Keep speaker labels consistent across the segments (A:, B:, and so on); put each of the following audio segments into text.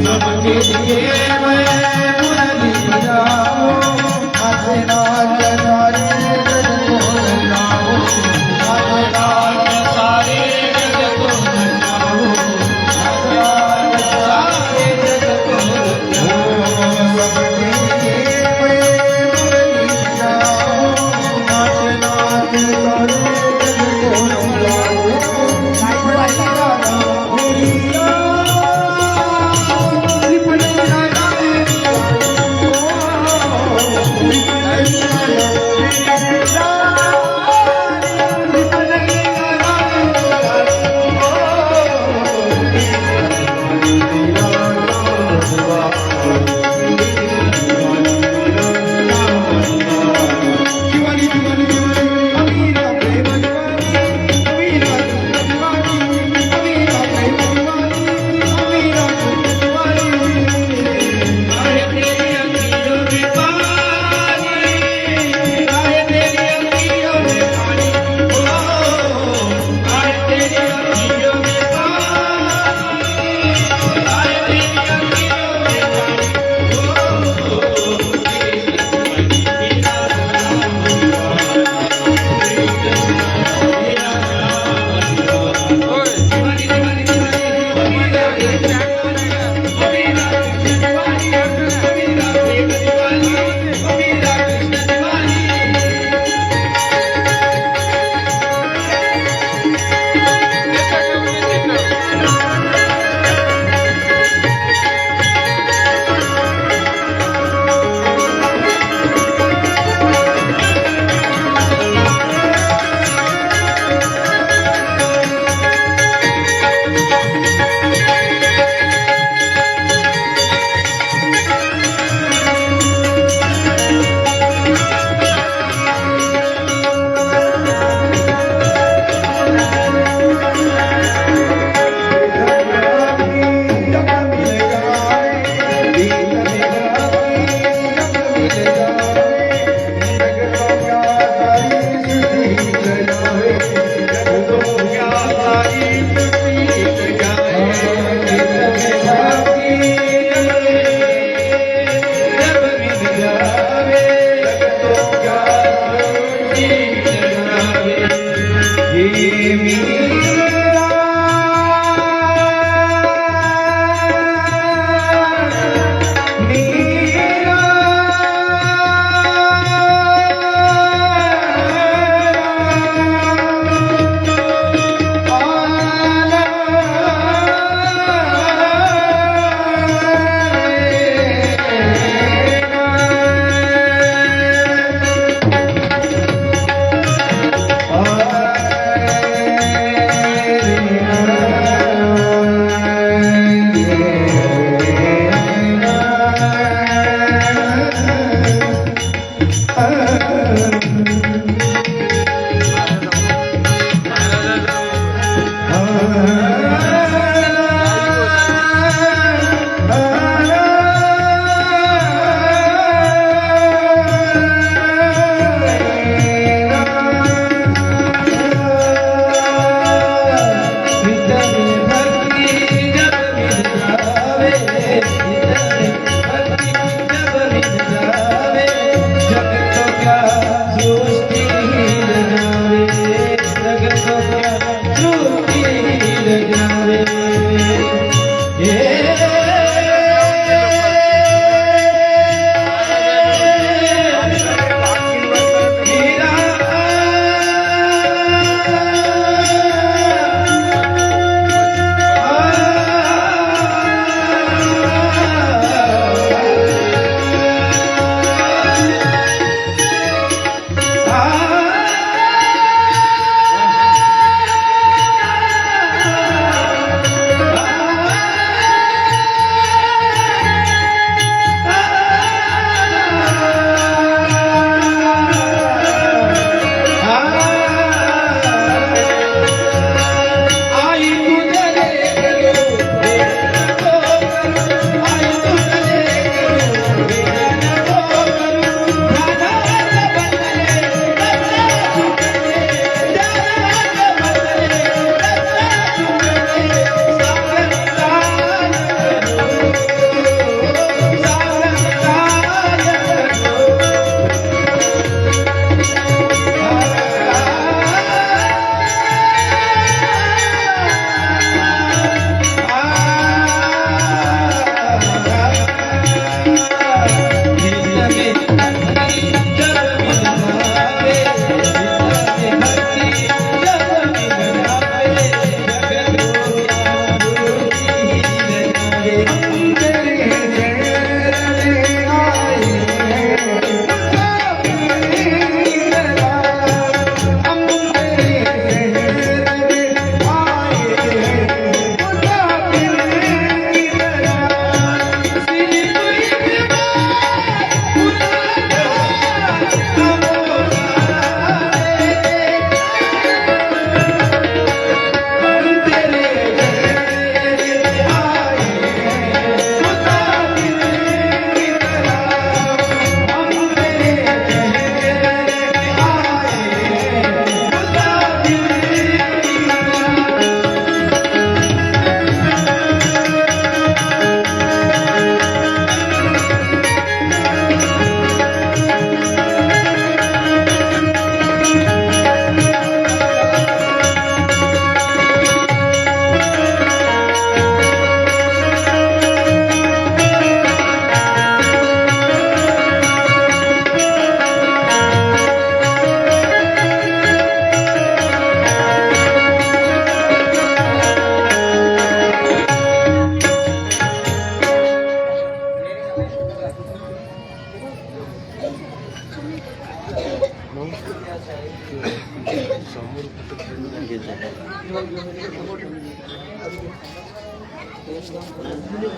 A: सबके लिए मैं मुरली जाऊं आते नाच सारे जग को नचाऊं आते नाच सारे जग को नचाऊं आते नाच सारे जग को नचाऊं सबके लिए मैं मुरली जाऊं आते नाच सारे जग को नचाऊं Hãy subscribe cho kênh Ghiền Mì Gõ để không bỏ lỡ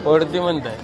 B: पडते म्हणताय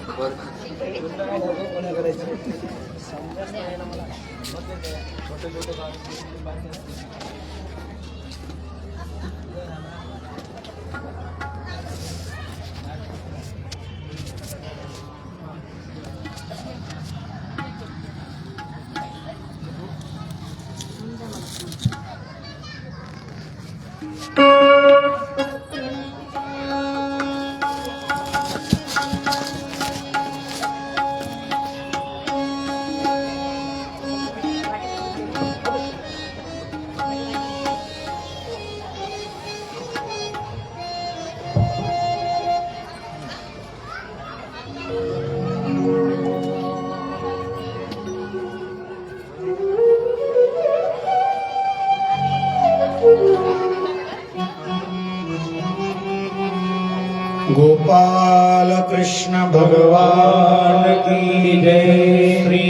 A: गोपाल कृष्ण भगवान की जय। श्री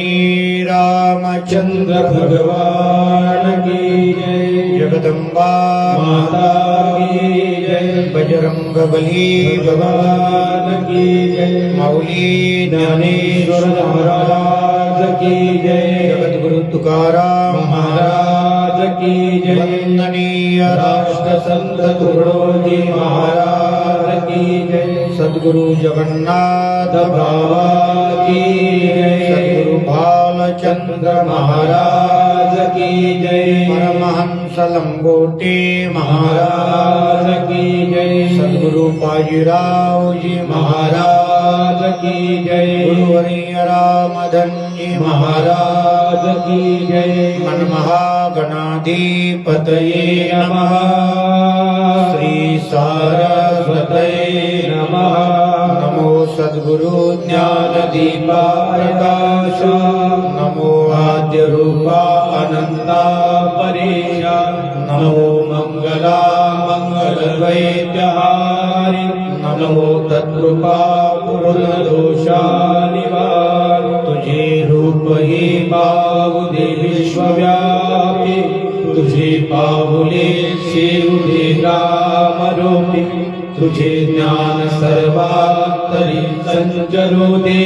A: रामचंद्र भगवान की जय। जगदम्बा माता की जय। बजरंग बली भगवान की जय। माऊली ज्ञानेश्वर महाराज की जय। जगद्गुरु तुकाराम महाराज की जय। वंदनीय राष्ट्र संत तुकडोजी महाराज की जय। सद्गुरु जगन्नाथ बाबा की जय। सद्गुरु भालचंद्र महाराज की जय। परमहंस लंगोटे महाराज की जय। सद्गुरु बाजीराव जी महाराज की जय। गुरुवर्य रामधनजी महाराज की जय। मनमहागणाधिपतये नमः। श्री सारस्वतये नमः। नमो सद्गुरु ज्ञानदीपा प्रकाश। नमो आद्य रूपा अनंता परेश। नमो मंगला मंगलद्वैतहारि। नमो तत्कृपा पूर्ण दोषा निवार। तुझे रूप ही पाहुदे विश्वव्यापी। तुझे पाहुले शिवदे रामरूपी। तुझे ज्ञान सर्वांतरी संचरू दे।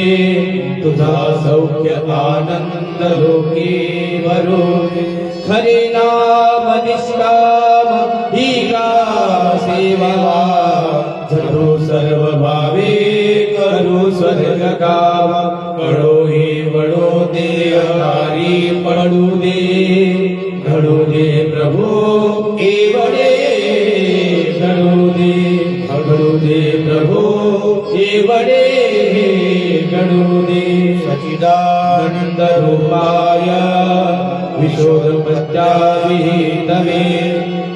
A: तुझा सौख्य आनंद लोके वरोदे। खरे नाम निष्काम ही का सेवा। झटो सर्व भावे करू स्वर्ग काम। कळो हे वडो दे अकारी पडू दे। घडू दे प्रभू एवढे घडू दे। घडू दे प्रभू एवढे घडू दे। सच्चिदानंद रूपाय विशोधपत्याविहितवे।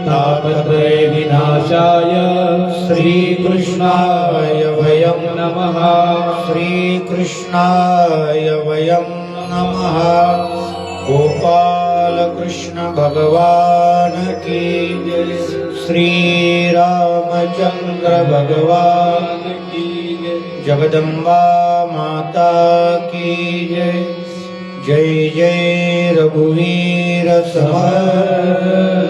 A: तापत्रय विनाशाय श्रीकृष्णाय वयं नमः। श्रीकृष्णाय वयं नमः। गोपाल कृष्ण भगवान की जय। श्री रामचंद्र भगवान की जय। जगदम्बा माता की जय। जय जय रघुवीर समर।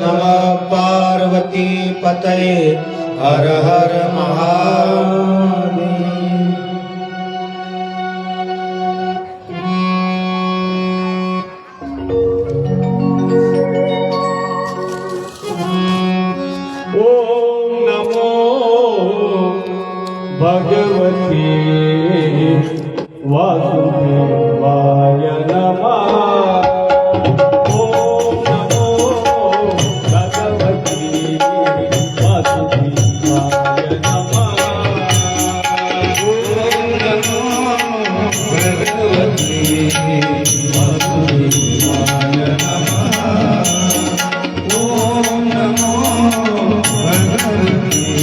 A: नमः पार्वती पतये हर हर महादेव।
C: ओम नमो भगवते वासुदेवाय नमः। ओम नमो भगवते वासुदेवाय नमः।
A: ओम नमो भगवते वासुदेवाय नमः। ओम नमो भगवते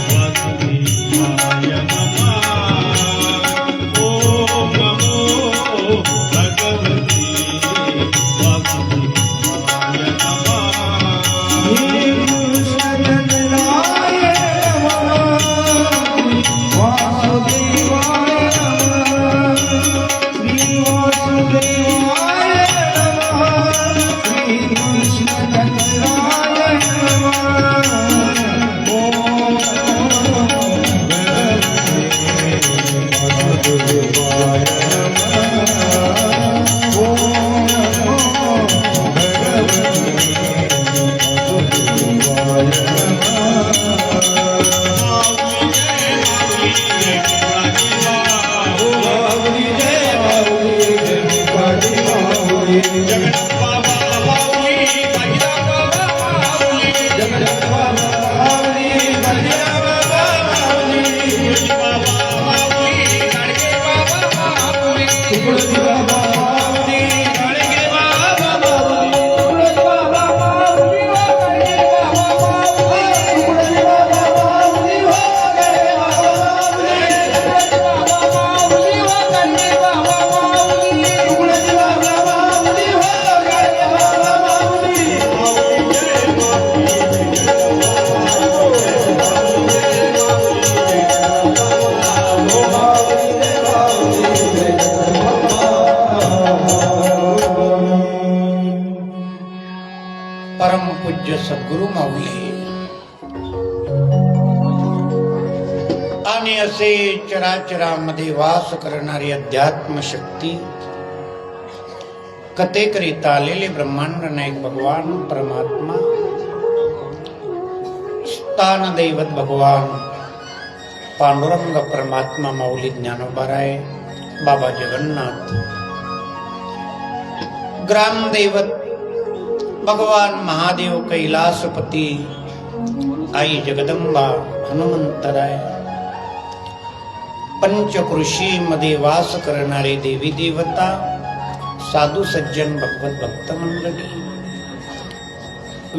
A: वासुदेवाय नमः। सद्गुरु माऊली आणि असे चराचरामध्ये वास करणारी अध्यात्म शक्ती कथेकरिता आलेले ब्रह्मांड नायक भगवान परमात्मा स्थान दैवत भगवान पांडुरंग परमात्मा माऊली ज्ञानोबाराय बाबा जगन्नाथ ग्रामदैवत भगवान महादेव कैलासपती आई जगदंबा हनुमंतराय पंचकृषी मध्ये वास करणारे देवी देवता साधू सज्जन भगवत भक्त मंडळी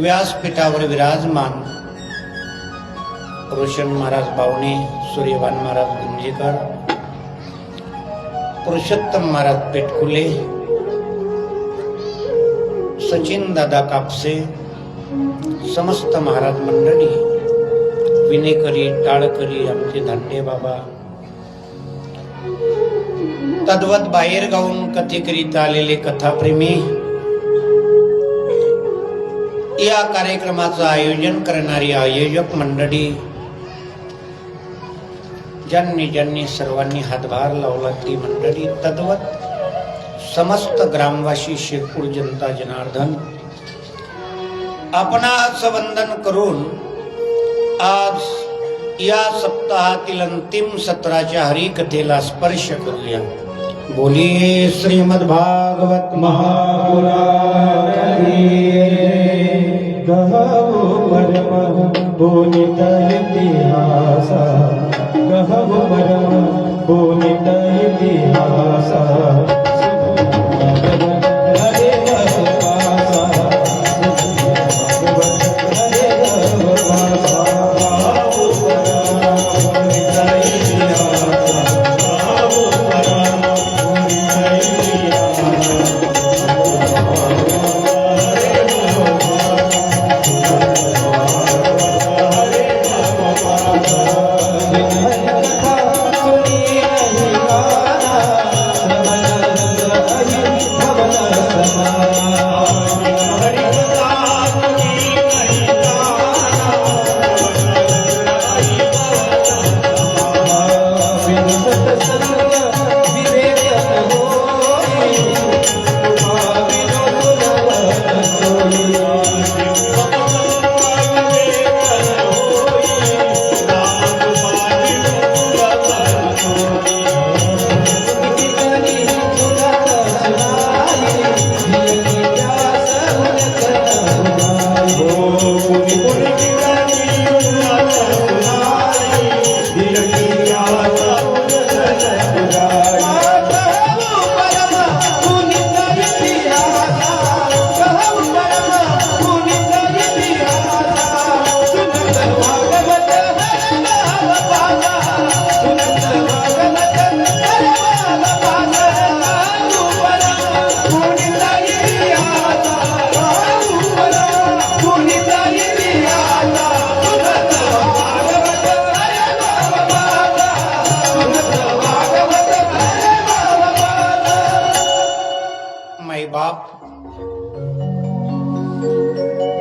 A: व्यासपीठावर विराजमान रोशन महाराज बावणे, सूर्यवान महाराज गुंजेकर, पुरुषोत्तम महाराज पेटकुले, सचिन दादा कापसे, समस्त महाराज मंडळी, विनेकरी टाळकरी आमचे धांडे बाबा, तद्वत बाहेर गाऊन कथेकरिता आलेले कथाप्रेमी, या कार्यक्रमाचं आयोजन करणारी आयोजक मंडळी, ज्यांनी सर्वांनी हातभार लावला ती मंडळी, तद्वत समस्त ग्रामवासी शिरपूर जनता जनार्दन आपणास वंदन करून आज या सप्ताहातील अंतिम सत्राच्या हरिकथेला स्पर्श करूया. बोलिये श्रीमद भागवत
C: महापुराणी गहव परम बोलित इतिहासा गहव परम बोलित इतिहासा हरे भगवासा हरे भगवासा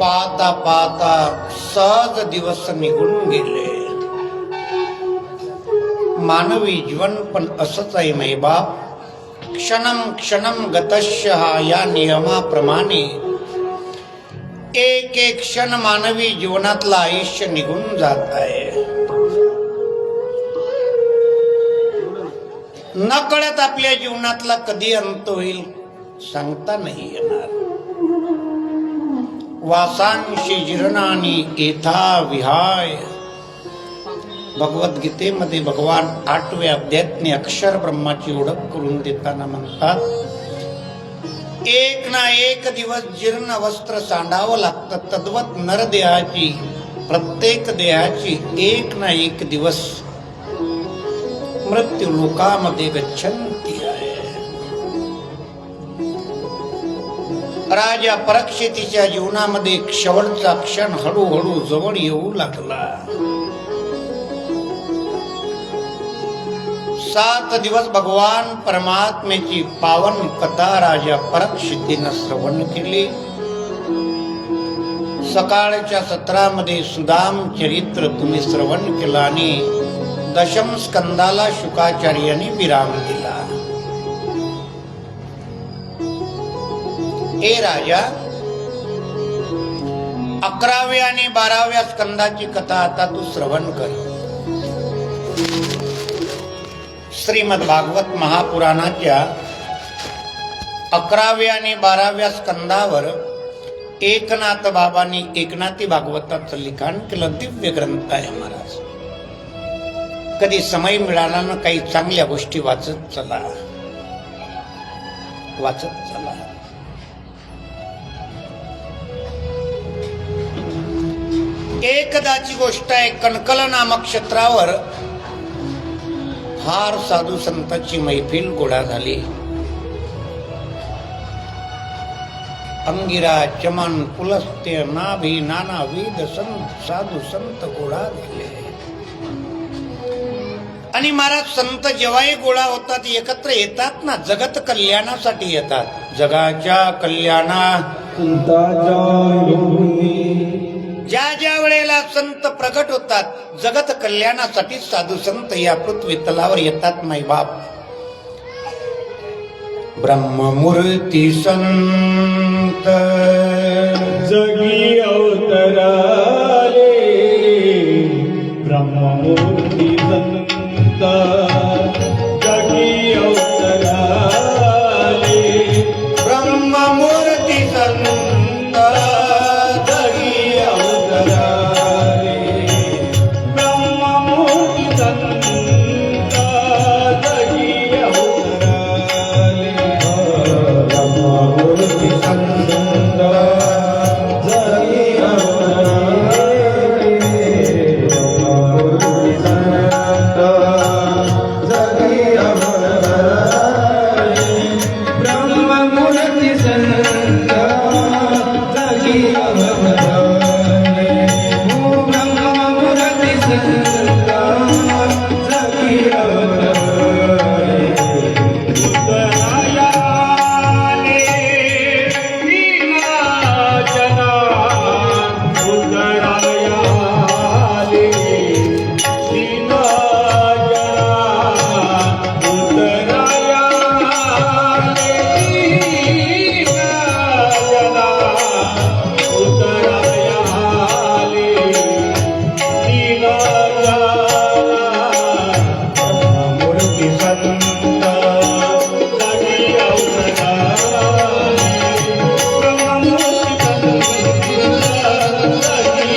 A: पाहता पाहता सहज दिवस निघून गेले. मानवी जीवन पण असंच आहे मैबाप. क्षणम क्षणम गतश्य या नियमाप्रमाणे एक एक क्षण मानवी जीवनातलं आयुष्य निघून जात आहे. नकळत आपल्या जीवनातला कधी अंत होईल सांगता नाही येणार. वासांशी जीर्णानी एथा विहाय. भगवद्गीतेमध्ये भगवान 8व्या अध्यायातने अक्षर ब्रह्माची ओळख करून देताना म्हणतात, एक ना एक दिवस जीर्ण वस्त्र सांडावं लागतं. तद्वत नरदेहाची, प्रत्येक देहाची एक ना एक दिवस मृत्यू लोकामध्ये गच्छन्ती आहे. राजा परीक्षितीच्या जीवनामध्ये शेवटचा क्षण हळूहळू जवळ येऊ लागला. 7 दिवस भगवान परमात्म्याची पावन कथा राजा परीक्षितीनं श्रवण केली. सकाळच्या सत्रामध्ये सुदाम चरित्र तुम्ही श्रवण केला आणि दशम स्कंदाला शुकाचार्यांनी विराम दिला. ए राजा, 11व्या आणि 12व्या स्कंदाची कथा आता तू श्रवण कर. श्रीमद भागवत महापुराणाच्या 11व्या आणि 12व्या स्कंदावर एकनाथ बाबांनी एकनाथी भागवताचं लिखाण केलं. दिव्य ग्रंथ आहे महाराज. कधी समय मिळाला ना काही चांगल्या गोष्टी वाचत चला. एकदाची गोष्ट आहे. कणकल नामक क्षेत्रावर फार साधू संतांची मैफिल गोळा झाली. अंगिरा, चमन, पुलस्त्य, नाभी, नानाविध संत साधू संत गोळा झाले. आणि महाराज, संत जेव्हाही गोळा होतात, एकत्र येतात ना, जगत कल्याणासाठी येतात. जगाच्या कल्याणा ज्या ज्या वेळेला संत प्रगट होतात, जगत कल्याणासाठी साधू संत या पृथ्वी तलावर येतात. माई बाप, ब्रह्ममूर्ती संत
C: जगी अवतराले, ब्रह्ममूर्ती संत जगी अवतराले,
A: ब्रह्ममूर्ती संत
C: जगी अवतराले, ब्रह्ममूर्ती संत जगी अवतराले, ब्रह्ममूर्ती संत जगी अवतराले, ब्रह्ममूर्ती संत जगी अवतराले, ब्रह्ममूर्ती संत जगी अवतराले, ब्रह्ममूर्ती संत जगी अवतराले. उतरायाले विनाशना, उतरायाले विनाशना, उतरायाले विनाशना, उतरायाले विनाशना, ब्रह्ममूर्ती संत जगी अवतराले, ब्रह्ममूर्ती संत जगी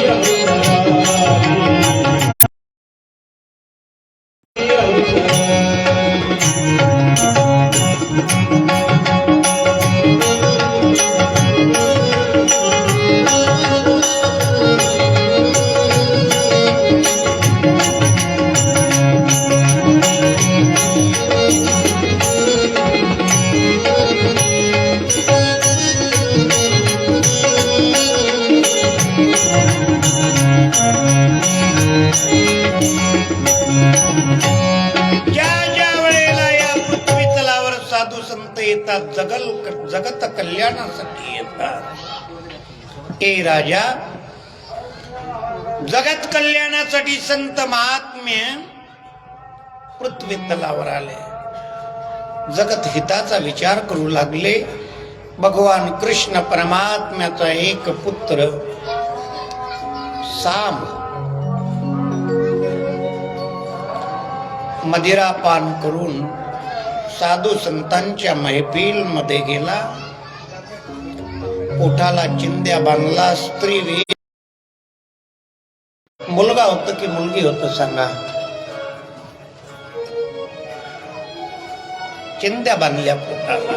A: ज्या ज्या वेळेला या पृथ्वी तलावर साधू संत येतात, जगत कल्याणासाठी येतात. ए राजा, जगत कल्याणासाठी संत महात्मे पृथ्वी तलावर आले. जगत हिताचा विचार करू लागले. भगवान कृष्ण परमात्म्याचा एक पुत्र साम मदिरापान करून साधू संतांच्या महफिल मध्ये गेला. पोटाला चिंध्या बांधला. स्त्री मुलगा होत की मुलगी होत सांगा? चिंध्या बांधल्या पोटाला.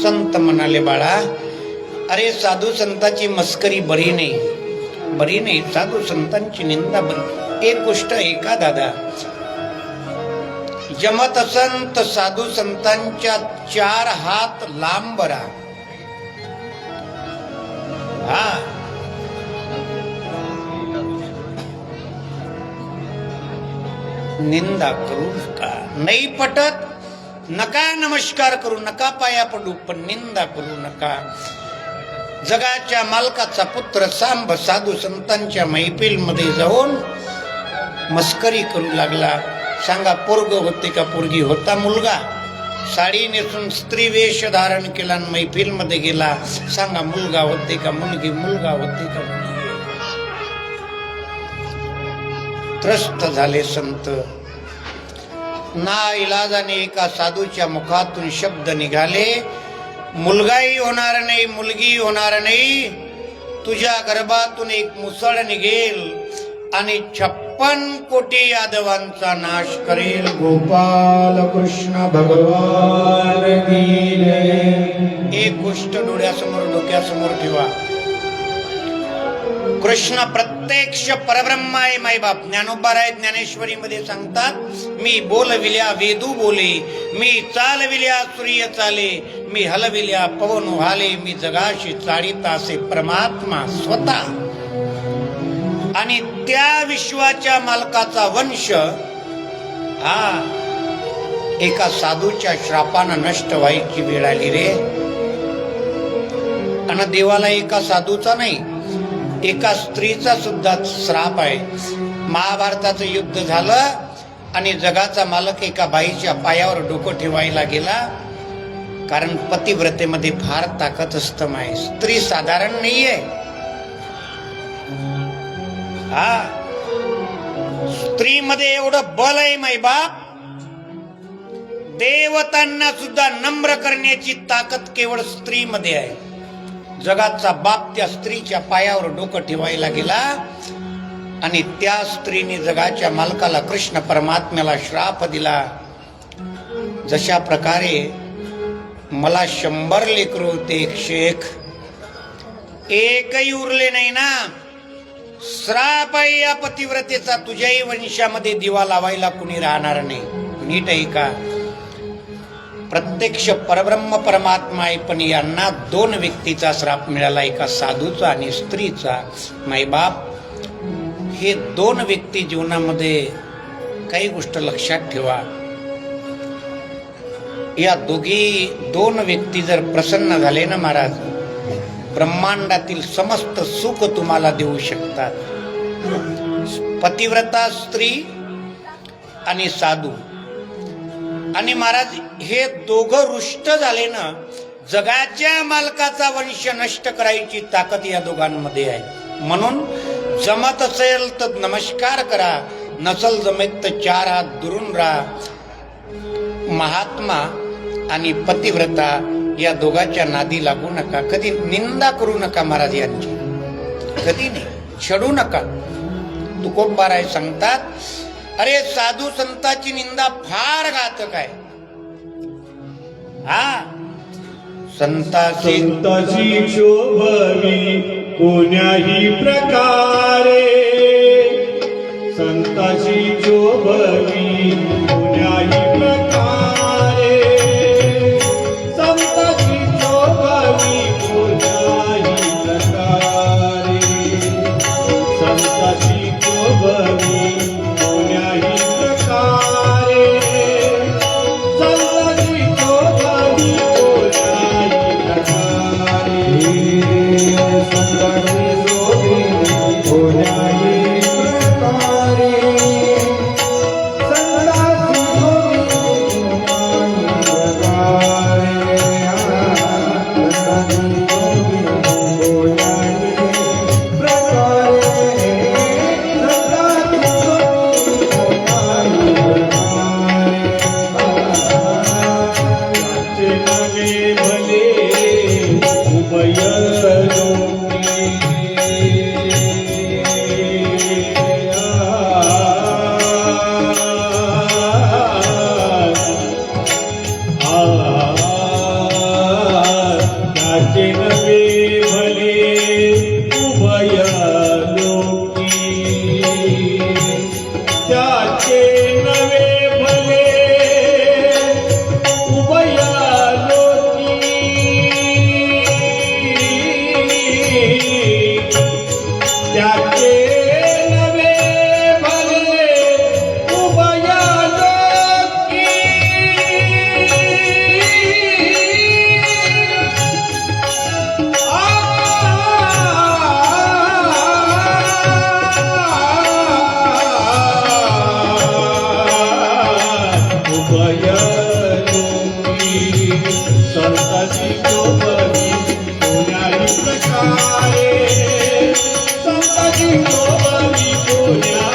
A: संत म्हणाले, बाळा, अरे साधू संतांची मस्करी बरी नाही, साधू संतांची निंदा बरी. एक गोष्ट ऐका दादा, जमत संत साधू संतांच्या 4 हात लांब राहा. हा, निंदा करू नका. नाही पटत नका नमस्कार करू नका, पाया पडू, पण निंदा करू नका. जगाच्या मालकाचा पुत्र सांब साधू संतांच्या मैफिलमध्ये जाऊन मस्करी करू लागला. सांगा, पोरग होते का पोरगी? होता मुलगा. साडी नेसून स्त्री वेश धारण केला आणि मैफिलमध्ये गेला. सांगा, मुलगा होते का मुलगी? मुलगा होते का मुलगी? त्रस्त झाले संत. नाइलाजाने एका साधूच्या मुखातून शब्द निघाले, मुलगाही होणार नाही, मुलगी होणार नाही, तुझ्या गर्भातून एक मुसळ निघेल आणि 56 कोटी यादवांचा नाश करेल.
C: गोपाल कृष्ण भगवान की जय.
A: एक गोष्ट डोळ्यासमोर डोक्यासमोर ठेवा, कृष्ण प्रत्यक्ष परब्रह्म आहे. मायबाप ज्ञानोबा राय ज्ञानेश्वरी मध्ये सांगतात, मी बोलविल्या वेदू बोले, मी चालविल्या सूर्य चाले, मी हलविल्या पवन व्हाले, मी जगाशी चाळीत असे परमात्मा स्वतः. आणि त्या विश्वाच्या मालकाचा वंश हा एका साधूच्या श्रापानं नष्ट व्हायची वेळ आली रे. आणि देवाला एका साधूचा नाही, एका स्त्रीचा सुद्धा श्राप आहे. महाभारताचं युद्ध झालं आणि जगाचा मालक एका बाईच्या पायावर डोकं ठेवायला गेला, कारण पतिव्रतेमध्ये फार ताकद असतं आहे. स्त्री साधारण नाहीये. हा, स्त्रीमध्ये एवढं बल आहे मायबाप, देवतांना सुद्धा नम्र करण्याची ताकद केवळ स्त्रीमध्ये आहे. जगाचा बाप त्या स्त्रीच्या पायावर डोकं ठेवायला गेला आणि त्या स्त्रीने जगाच्या मालकाला कृष्ण परमात्म्याला श्राप दिला. जशा प्रकारे मला 100 लेकरं होते, 101, एकही उरले नाही ना. श्राप आहे या पतिव्रतेचा, तुझ्याही वंशामध्ये दिवा लावायला कुणी राहणार नाही. नीट आहे का? प्रत्यक्ष परब्रह्म परमात्मा आहे, पण यांना 2 व्यक्तीचा श्राप मिळाला, एका साधूचा आणि स्त्रीचा. मायबाप, हे 2 व्यक्ती जीवनामध्ये काही गोष्ट लक्षात ठेवा. या दोघी 2 व्यक्ती जर प्रसन्न झाले ना महाराज, ब्रह्मांडातील समस्त सुख तुम्हाला देऊ शकतात. पतिव्रता स्त्री आणि साधू. आणि महाराज, हे दोघं रुष्ट झाले ना, जगाच्या मालकाचा वंश नष्ट करायची ताकद या दोघांमध्ये आहे. म्हणून जमत असेल तर नमस्कार करा, नसल जमेत तर 4 हात दुरून राहा. महात्मा आणि पतिव्रता या दोघांच्या नादी लागू नका. कधी निंदा करू नका महाराज यांची, कधी नाही, छडू नका. तुकोबाराय सांगतात, अरे साधू संताची निंदा फार घातक आहे. हा, संताची
C: शोभवी कोण्याही प्रकारे, संताची शोभवी कोण्याही प्रकारे, संताची शोभवी कोण्याही प्रकारे, संताची शोभवी कोण्याही प्रकारे, संताची शोभवी कोण्याही प्रकारे, संताची शोभवी कोण्याही प्रकारे, संताची शोभवी कोण्याही प्रकारे, संताची शोभवी कोण्याही प्रकारे, संताची शोभवी शोभावी कोण्याई